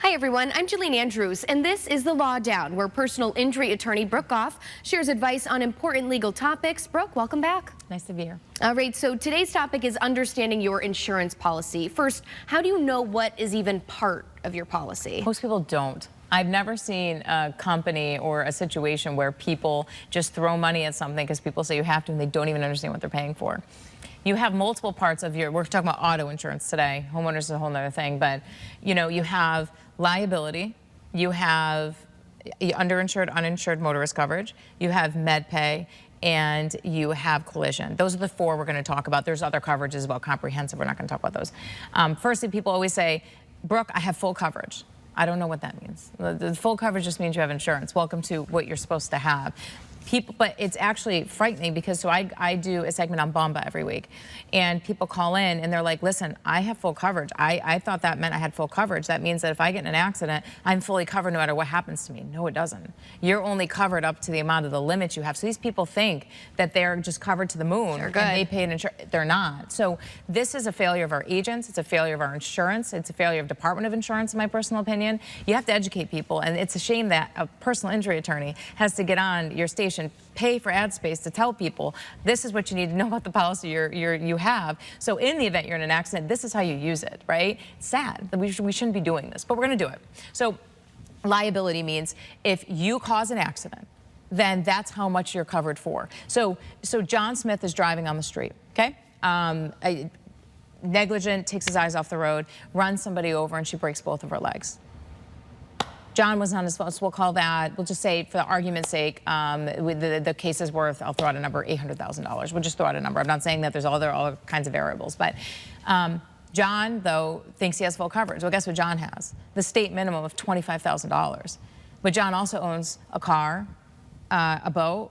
Hi everyone, I'm Jalene Andrews, and this is The Law Down, where personal injury attorney Brooke Goff shares advice on important legal topics. Brooke, welcome back. Nice to be here. All right, so today's topic is understanding your insurance policy. First, how do you know what is even part of your policy? Most people don't. I've never seen a company or a situation where people just throw money at something because people say you have to and they don't even understand what they're paying for. You have multiple parts of we're talking about auto insurance today. Homeowners is a whole nother thing, but you have liability, you have underinsured, uninsured motorist coverage, you have MedPay, and you have collision. Those are the four we're going to talk about. There's other coverages about comprehensive. We're not going to talk about those. Firstly, people always say, Brooke, I have full coverage. I don't know what that means. The full coverage just means you have insurance. Welcome to what you're supposed to have. But it's actually frightening because I do a segment on Bomba every week, and people call in and they're like, listen, I have full coverage. I thought that meant I had full coverage. That means that if I get in an accident, I'm fully covered no matter what happens to me. No, it doesn't. You're only covered up to the amount of the limits you have. So these people think that they're just covered to the moon and they pay an insurance. They're not. So this is a failure of our agents. It's a failure of our insurance. It's a failure of Department of Insurance, in my personal opinion. You have to educate people, and it's a shame that a personal injury attorney has to get on your station, pay for ad space to tell people this is what you need to know about the policy you have. So in the event you're in an accident, this is how you use it, right? It's sad that we shouldn't be doing this, but we're going to do it. So liability means if you cause an accident, then that's how much you're covered for. So John Smith is driving on the street, okay? Negligent, takes his eyes off the road, runs somebody over, and she breaks both of her legs. John was on his phone, so we'll call that, we'll just say, for the argument's sake, the case is worth, I'll throw out a number, $800,000. We'll just throw out a number. I'm not saying that there's all kinds of variables, but John, though, thinks he has full coverage. Well, guess what John has? The state minimum of $25,000. But John also owns a car, a boat,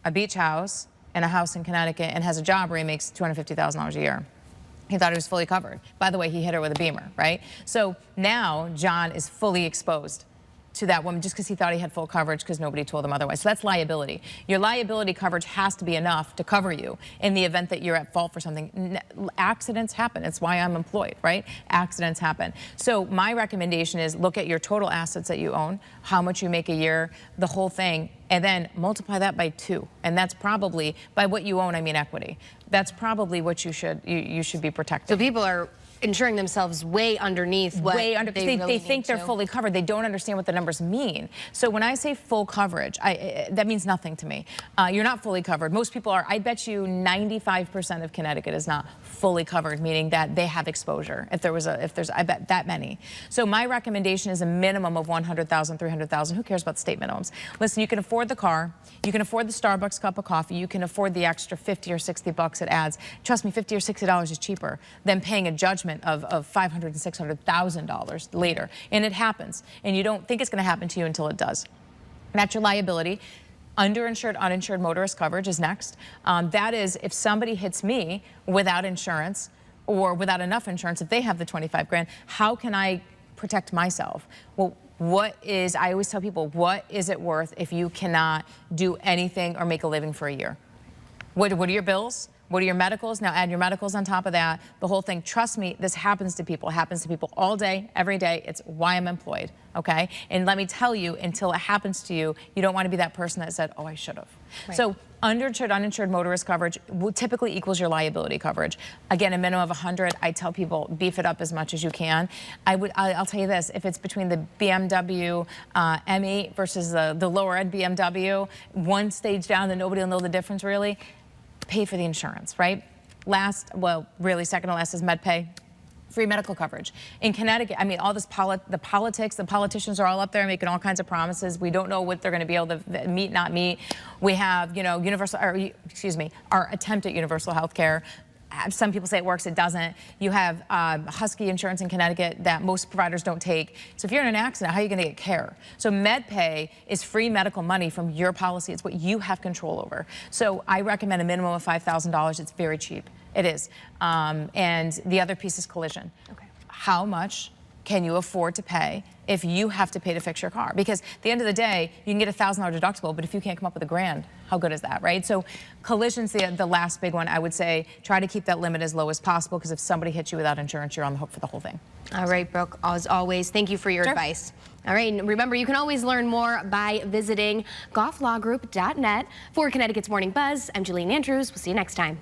a beach house, and a house in Connecticut, and has a job where he makes $250,000 a year. He thought he was fully covered. By the way, he hit her with a Beamer, right? So now John is fully exposed to that woman just because he thought he had full coverage because nobody told him otherwise. So that's liability. Your liability coverage has to be enough to cover you in the event that you're at fault for something. Accidents happen. It's why I'm employed, right? Accidents happen. So my recommendation is look at your total assets that you own, how much you make a year, the whole thing, and then multiply that by 2. And that's probably, by what you own, I mean equity. That's probably what you should be protected. So people are insuring themselves way underneath what they think they're fully covered. They don't understand what the numbers mean. So when I say full coverage, that means nothing to me. You're not fully covered. Most people are. I bet you 95% of Connecticut is not fully covered, meaning that they have exposure. I bet that many. So my recommendation is a minimum of $100,000, $300,000. Who cares about the state minimums? Listen, you can afford the car, you can afford the Starbucks cup of coffee, you can afford the extra 50 or 60 bucks it adds. Trust me, $50 or $60 is cheaper than paying a judgment of $500,000 and $600,000 later. And it happens. And you don't think it's going to happen to you until it does. That's your liability. Underinsured, uninsured motorist coverage is next. That is if somebody hits me without insurance or without enough insurance, if they have the 25 grand, how can I protect myself? Well, I always tell people, what is it worth if you cannot do anything or make a living for a year? What are your bills? What are your medicals? Now add your medicals on top of that. The whole thing, trust me, this happens to people. It happens to people all day, every day. It's why I'm employed, okay? And let me tell you, until it happens to you, you don't want to be that person that said, oh, I should have. Right. So underinsured, uninsured motorist coverage typically equals your liability coverage. Again, a minimum of 100. I tell people, beef it up as much as you can. I'll tell you this, if it's between the BMW M8 versus the lower end BMW, one stage down, then nobody will know the difference really. Pay for the insurance, right? Really second to last is MedPay. Free medical coverage. In Connecticut, I mean, all this the politics, the politicians are all up there making all kinds of promises. We don't know what they're going to be able to meet, not meet. We have, our attempt at universal health care. Some people say it works, it doesn't. You have Husky insurance in Connecticut that most providers don't take. So if you're in an accident, how are you going to get care? So MedPay is free medical money from your policy. It's what you have control over. So I recommend a minimum of $5,000. It's very cheap. It is. And the other piece is collision. Okay. How much can you afford to pay if you have to pay to fix your car. Because at the end of the day, you can get a $1,000 deductible, but if you can't come up with $1,000, how good is that, right? So collision's the last big one. I would say try to keep that limit as low as possible, because if somebody hits you without insurance, you're on the hook for the whole thing. All right, Brooke, as always, thank you for your advice. All right, and remember, you can always learn more by visiting gofflawgroup.net. For Connecticut's Morning Buzz, I'm Jillian Andrews. We'll see you next time.